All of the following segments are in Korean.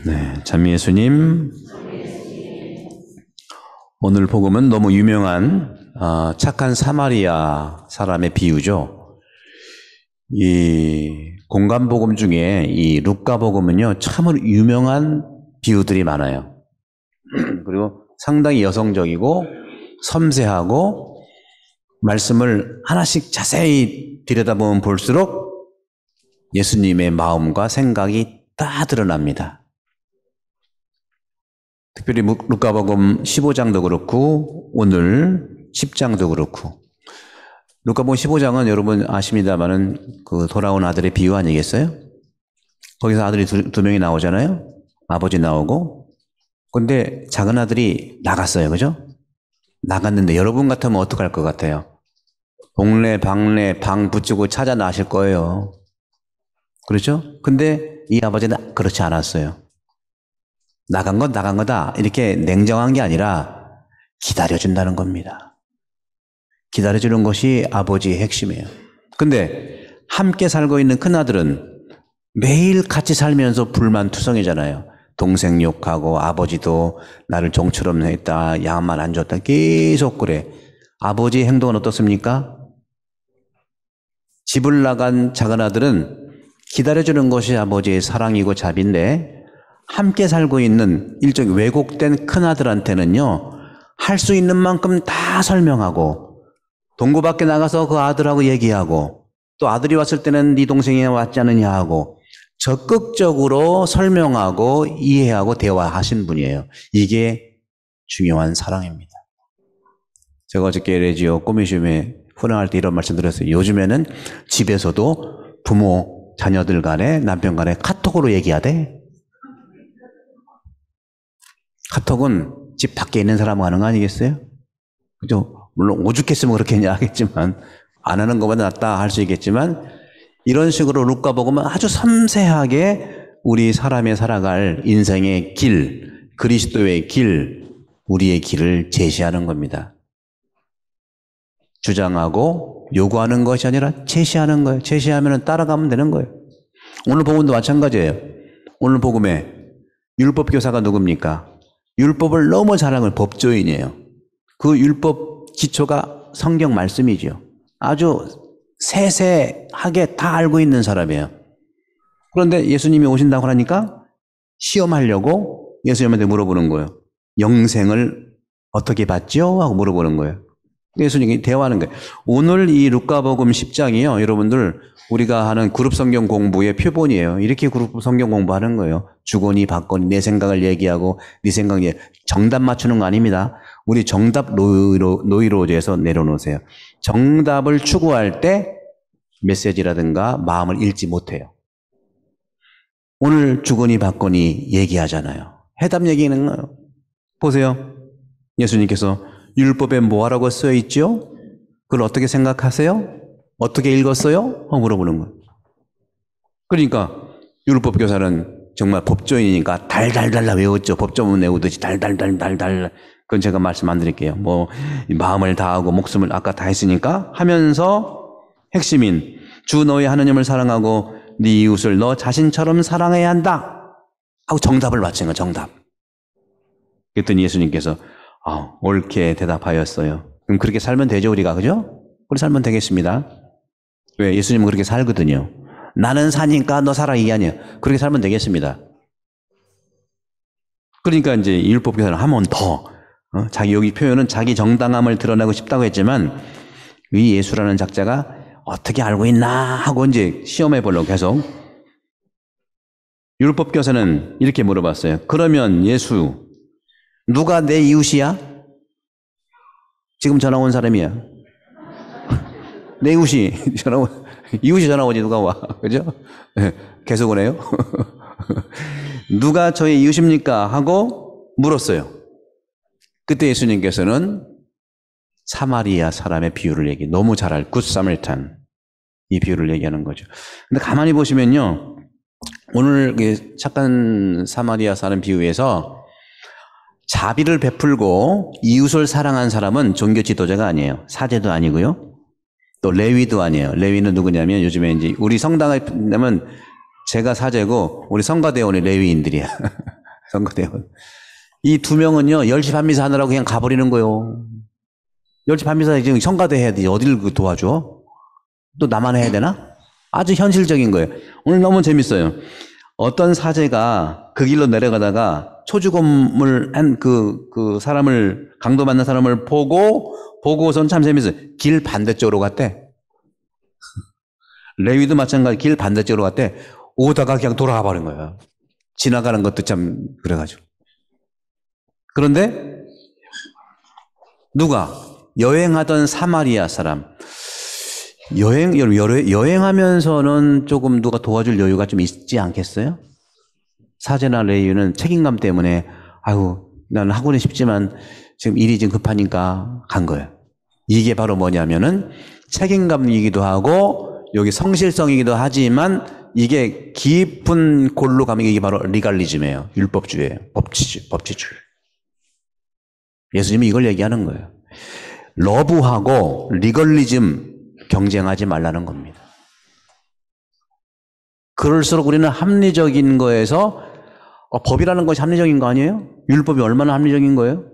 네, 참 예수님. 오늘 복음은 너무 유명한 착한 사마리아 사람의 비유죠. 이 공간 복음 중에 이 루카 복음은요, 참으로 유명한 비유들이 많아요. 그리고 상당히 여성적이고 섬세하고 말씀을 하나씩 자세히 들여다보면 볼수록 예수님의 마음과 생각이 다 드러납니다. 특별히 루카복음 15장도 그렇고 오늘 10장도 그렇고, 루카복음 15장은 여러분 아십니다만은 그 돌아온 아들의 비유 아니겠어요? 거기서 아들이 두 명이 나오잖아요. 아버지 나오고. 근데 작은 아들이 나갔어요. 그죠? 나갔는데 여러분 같으면 어떡할 것 같아요? 동네 방네 방 붙이고 찾아 나실 거예요. 그렇죠? 근데 이 아버지는 그렇지 않았어요. 나간 건 나간 거다, 이렇게 냉정한 게 아니라 기다려준다는 겁니다. 기다려주는 것이 아버지의 핵심이에요. 근데 함께 살고 있는 큰아들은 매일 같이 살면서 불만투성이잖아요. 동생 욕하고 아버지도 나를 종처럼 했다, 양만 안 줬다, 계속 그래. 아버지의 행동은 어떻습니까? 집을 나간 작은 아들은 기다려주는 것이 아버지의 사랑이고 자비인데, 함께 살고 있는 일종의 왜곡된 큰아들한테는요, 할 수 있는 만큼 다 설명하고, 동구 밖에 나가서 그 아들하고 얘기하고, 또 아들이 왔을 때는 네 동생이 왔지 않느냐 하고, 적극적으로 설명하고 이해하고 대화하신 분이에요. 이게 중요한 사랑입니다. 제가 어저께 레지오 꼬미즘에 훈련할 때 이런 말씀 드렸어요. 요즘에는 집에서도 부모, 자녀들 간에, 남편 간에 카톡으로 얘기하대. 카톡은 집 밖에 있는 사람은 하는 거 아니겠어요? 그죠? 물론 오죽했으면 그렇겠냐 하겠지만, 안 하는 것보다 낫다 할 수 있겠지만, 이런 식으로 루카 복음은 아주 섬세하게 우리 사람의 살아갈 인생의 길, 그리스도의 길, 우리의 길을 제시하는 겁니다. 주장하고 요구하는 것이 아니라 제시하는 거예요. 제시하면 따라가면 되는 거예요. 오늘 복음도 마찬가지예요. 오늘 복음에 율법 교사가 누굽니까? 율법을 너무 잘하는 법조인이에요. 그 율법 기초가 성경 말씀이죠. 아주 세세하게 다 알고 있는 사람이에요. 그런데 예수님이 오신다고 하니까 시험하려고 예수님한테 물어보는 거예요. 영생을 어떻게 받죠? 하고 물어보는 거예요. 예수님이 대화하는 거예요. 오늘 이 루카복음 10장이요, 여러분들 우리가 하는 그룹 성경 공부의 표본이에요. 이렇게 그룹 성경 공부하는 거예요. 주거니 받거니 내 생각을 얘기하고 네 생각 정답 맞추는 거 아닙니다. 우리 정답 노이로제에서 내려놓으세요. 정답을 추구할 때 메시지라든가 마음을 잃지 못해요. 오늘 주거니 받거니 얘기하잖아요. 해답 얘기하는 거예요. 보세요. 예수님께서 율법에 뭐하라고 쓰여 있죠? 그걸 어떻게 생각하세요? 어떻게 읽었어요? 하고 물어보는 거예요. 그러니까 율법 교사는 정말 법조인이니까 달달달 외웠죠. 법조문 외우듯이 달달달달달. 그건 제가 말씀 안 드릴게요. 뭐 마음을 다하고 목숨을 아까 다 했으니까 하면서 핵심인 주 너의 하느님을 사랑하고 네 이웃을 너 자신처럼 사랑해야 한다 하고 정답을 맞힌 거예요. 정답. 그랬더니 예수님께서 옳게 대답하였어요. 그럼 그렇게 살면 되죠, 우리가. 그죠? 그렇게 살면 되겠습니다. 왜? 예수님은 그렇게 살거든요. 나는 사니까 너 살아, 이게 아니에요. 그렇게 살면 되겠습니다. 그러니까 이제 율법교사는 하면 더, 자기 여기 표현은 자기 정당함을 드러내고 싶다고 했지만, 이 예수라는 작자가 어떻게 알고 있나 하고 이제 시험해 보려고 계속. 율법교사는 이렇게 물어봤어요. 그러면 예수, 누가 내 이웃이야? 지금 전화 온 사람이야. 내 이웃이 이웃이 전화 오지 누가 와. 그죠? 계속 오네요. 누가 저의 이웃입니까? 하고 물었어요. 그때 예수님께서는 사마리아 사람의 비유를 너무 잘 알, 굿 사마리탄, 이 비유를 얘기하는 거죠. 근데 가만히 보시면요, 오늘 착한 사마리아 사람 비유에서 자비를 베풀고 이웃을 사랑한 사람은 종교 지도자가 아니에요. 사제도 아니고요. 또 레위도 아니에요. 레위는 누구냐면 요즘에 이제 우리 성당에 보면 제가 사제고 우리 성가대원이 레위인들이야. 성가대원. 이 두 명은요 10시 반미사 하느라고 그냥 가버리는 거예요. 10시 반미사 지금 성가대 해야 되지 어딜 도와줘? 또 나만 해야 되나? 아주 현실적인 거예요. 오늘 너무 재밌어요. 어떤 사제가 그 길로 내려가다가 초주검을 한 그 사람을, 강도 만난 사람을 보고선 참 재밌어요. 길 반대쪽으로 갔대. 레위도 마찬가지 길 반대쪽으로 갔대. 오다가 그냥 돌아가 버린 거예요. 지나가는 것도 참 그래가지고. 그런데 누가? 여행하던 사마리아 사람. 여행하면서는 조금 누가 도와줄 여유가 좀 있지 않겠어요? 사제나 레위는 책임감 때문에 아유 나는 하고는 싶지만 지금 일이 좀 급하니까 간 거예요. 이게 바로 뭐냐면은 책임감이기도 하고 여기 성실성이기도 하지만 이게 깊은 골로 가면 이게 바로 리갈리즘이에요. 율법주의예요. 법치주의. 예수님이 이걸 얘기하는 거예요. 러브하고 리걸리즘 경쟁하지 말라는 겁니다. 그럴수록 우리는 합리적인 거에서 법이라는 것이 합리적인 거 아니에요? 율법이 얼마나 합리적인 거예요?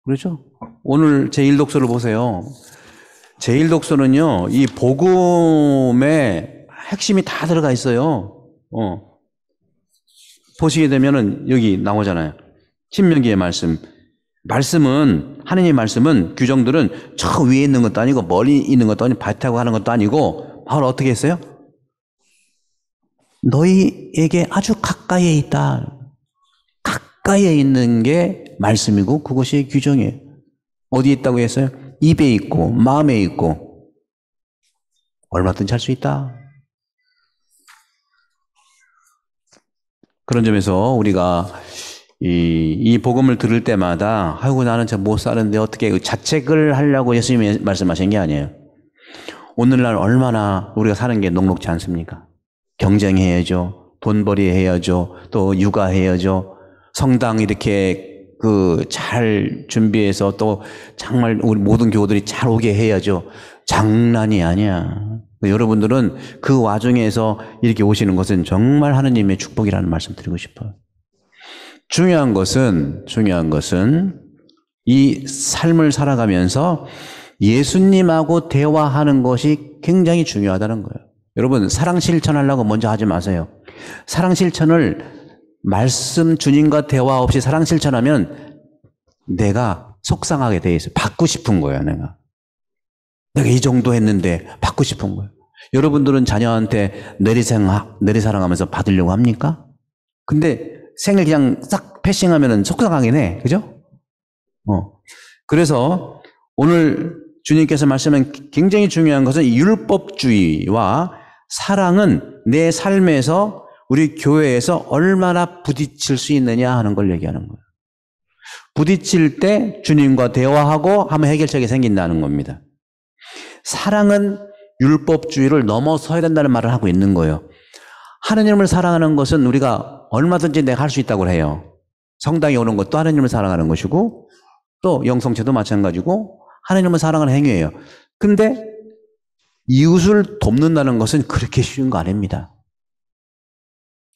그렇죠? 오늘 제1독서를 보세요. 제1독서는요, 이 복음의 핵심이 다 들어가 있어요. 보시게 되면은 여기 나오잖아요. 신명기의 말씀. 하느님의 말씀은 규정들은 저 위에 있는 것도 아니고 멀리 있는 것도 아니고 발 타고 하는 것도 아니고 바로 어떻게 했어요? 너희에게 아주 가까이에 있다. 가까이에 있는 게 말씀이고 그것이 규정이에요. 어디에 있다고 했어요? 입에 있고 마음에 있고 얼마든지 할 수 있다. 그런 점에서 우리가 이 복음을 들을 때마다 아이고 나는 저 못 사는데 어떻게 자책을 하려고 예수님이 말씀하신 게 아니에요. 오늘날 얼마나 우리가 사는 게 녹록지 않습니까? 경쟁해야죠. 돈벌이 해야죠. 또 육아해야죠. 성당 이렇게 잘 준비해서 또 정말 우리 모든 교우들이 잘 오게 해야죠. 장난이 아니야. 여러분들은 그 와중에서 이렇게 오시는 것은 정말 하느님의 축복이라는 말씀 드리고 싶어요. 중요한 것은 이 삶을 살아가면서 예수님하고 대화하는 것이 굉장히 중요하다는 거예요. 여러분 사랑 실천하려고 먼저 하지 마세요. 사랑 실천을 말씀 주님과 대화 없이 사랑 실천하면 내가 속상하게 돼 있어요. 받고 싶은 거예요. 내가 이 정도 했는데 받고 싶은 거예요. 여러분들은 자녀한테 내리사랑하면서 받으려고 합니까? 근데 생일 그냥 싹 패싱하면 속상하긴 해. 그죠? 그래서 오늘 주님께서 말씀한 굉장히 중요한 것은 율법주의와 사랑은 내 삶에서 우리 교회에서 얼마나 부딪힐 수 있느냐 하는 걸 얘기하는 거예요. 부딪힐 때 주님과 대화하고 하면 해결책이 생긴다는 겁니다. 사랑은 율법주의를 넘어서야 된다는 말을 하고 있는 거예요. 하느님을 사랑하는 것은 우리가 얼마든지 내가 할 수 있다고 해요. 성당에 오는 것도 하느님을 사랑하는 것이고 또 영성체도 마찬가지고 하느님을 사랑하는 행위예요. 근데 이웃을 돕는다는 것은 그렇게 쉬운 거 아닙니다.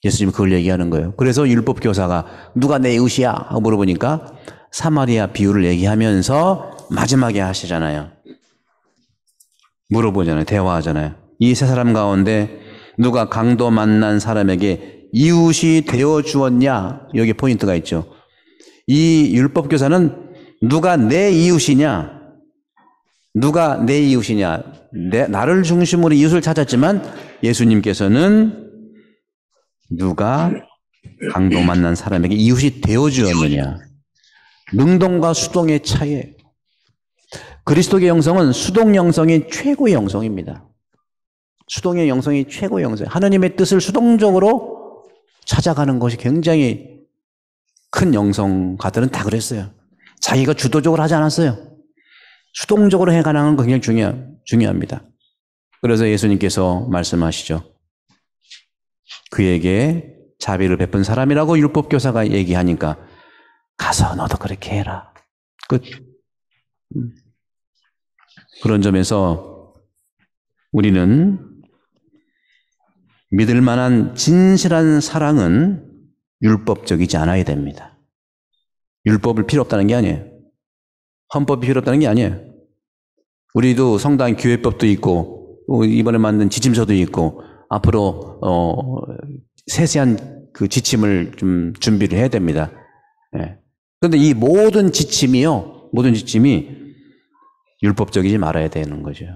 예수님이 그걸 얘기하는 거예요. 그래서 율법 교사가 누가 내 이웃이야? 하고 물어보니까 사마리아 비유를 얘기하면서 마지막에 하시잖아요. 물어보잖아요. 대화하잖아요. 이 세 사람 가운데 누가 강도 만난 사람에게 이웃이 되어 주었냐? 여기 포인트가 있죠. 이 율법 교사는 누가 내 이웃이냐? 나를 중심으로 이웃을 찾았지만 예수님께서는 누가 강도 만난 사람에게 이웃이 되어 주었느냐? 능동과 수동의 차이예요. 그리스도의 영성은 수동 영성이 최고의 영성입니다. 수동의 영성이 최고의 영성. 하나님의 뜻을 수동적으로 찾아가는 것이 굉장히 큰 영성가들은 다 그랬어요. 자기가 주도적으로 하지 않았어요. 수동적으로 해가는 건 굉장히 중요합니다. 그래서 예수님께서 말씀하시죠. 그에게 자비를 베푼 사람이라고 율법교사가 얘기하니까 가서 너도 그렇게 해라. 끝. 그런 점에서 우리는 믿을 만한 진실한 사랑은 율법적이지 않아야 됩니다. 율법을 필요 없다는 게 아니에요. 헌법이 필요 없다는 게 아니에요. 우리도 성당 교회법도 있고 이번에 만든 지침서도 있고 앞으로 세세한 그 지침을 좀 준비를 해야 됩니다. 예. 그런데 이 모든 지침이 율법적이지 말아야 되는 거죠.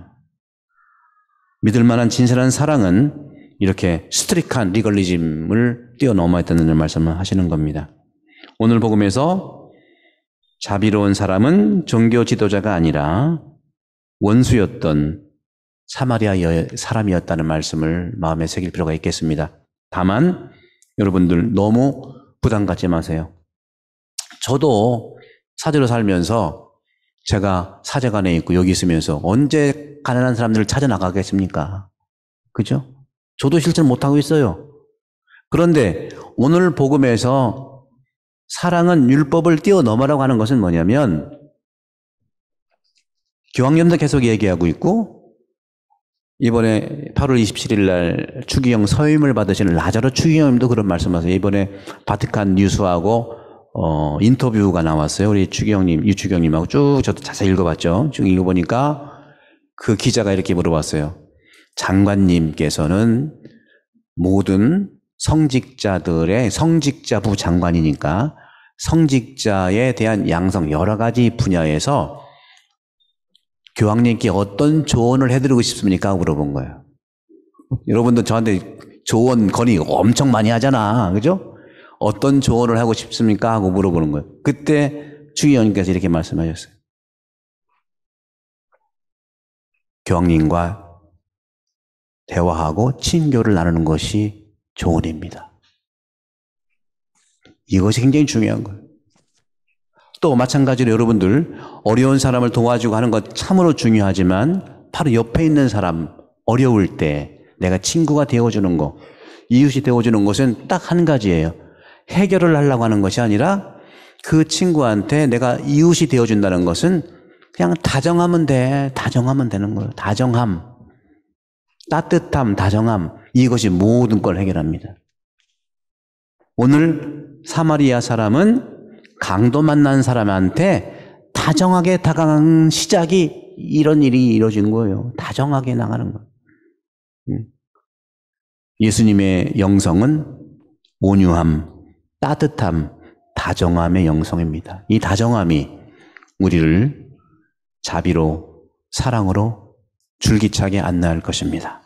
믿을 만한 진실한 사랑은 이렇게 스트릭한 리걸리즘을 뛰어넘어야 된다는 말씀을 하시는 겁니다. 오늘 복음에서 자비로운 사람은 종교 지도자가 아니라 원수였던 사마리아 사람이었다는 말씀을 마음에 새길 필요가 있겠습니다. 다만 여러분들 너무 부담 갖지 마세요. 저도 사제로 살면서 제가 사제관에 있고 여기 있으면서 언제 가난한 사람들을 찾아 나가겠습니까? 그죠? 저도 실천 못하고 있어요. 그런데 오늘 복음에서 사랑은 율법을 뛰어넘어라고 하는 것은 뭐냐면 교황님도 계속 얘기하고 있고 이번에 8월 27일 날 추기경 서임을 받으시는 라자로 추기경님도 그런 말씀하세요. 이번에 바티칸 뉴스하고 인터뷰가 나왔어요. 우리 추기경님, 유추경님하고 쭉 저도 자세히 읽어봤죠. 쭉 읽어보니까 그 기자가 이렇게 물어봤어요. 장관님께서는 모든 성직자들의 성직자부 장관이니까 성직자에 대한 양성 여러 가지 분야에서 교황님께 어떤 조언을 해드리고 싶습니까? 물어본 거예요. 여러분도 저한테 조언 건의 엄청 많이 하잖아. 그죠? 어떤 조언을 하고 싶습니까? 하고 물어보는 거예요. 그때 추기경님께서 이렇게 말씀하셨어요. 교황님과 대화하고 친교를 나누는 것이 조언입니다. 이것이 굉장히 중요한 거예요. 또 마찬가지로 여러분들 어려운 사람을 도와주고 하는 것 참으로 중요하지만 바로 옆에 있는 사람 어려울 때 내가 친구가 되어주는 거, 이웃이 되어주는 것은 딱 한 가지예요. 해결을 하려고 하는 것이 아니라 그 친구한테 내가 이웃이 되어준다는 것은 그냥 다정하면 돼. 다정하면 되는 거예요. 다정함, 따뜻함, 다정함, 이것이 모든 걸 해결합니다. 오늘 사마리아 사람은 강도 만난 사람한테 다정하게 다가간 시작이 이런 일이 이루어진 거예요. 다정하게 나가는 거예요. 예수님의 영성은 온유함, 따뜻함, 다정함의 영성입니다. 이 다정함이 우리를 자비로, 사랑으로 줄기차게 안내할 것입니다.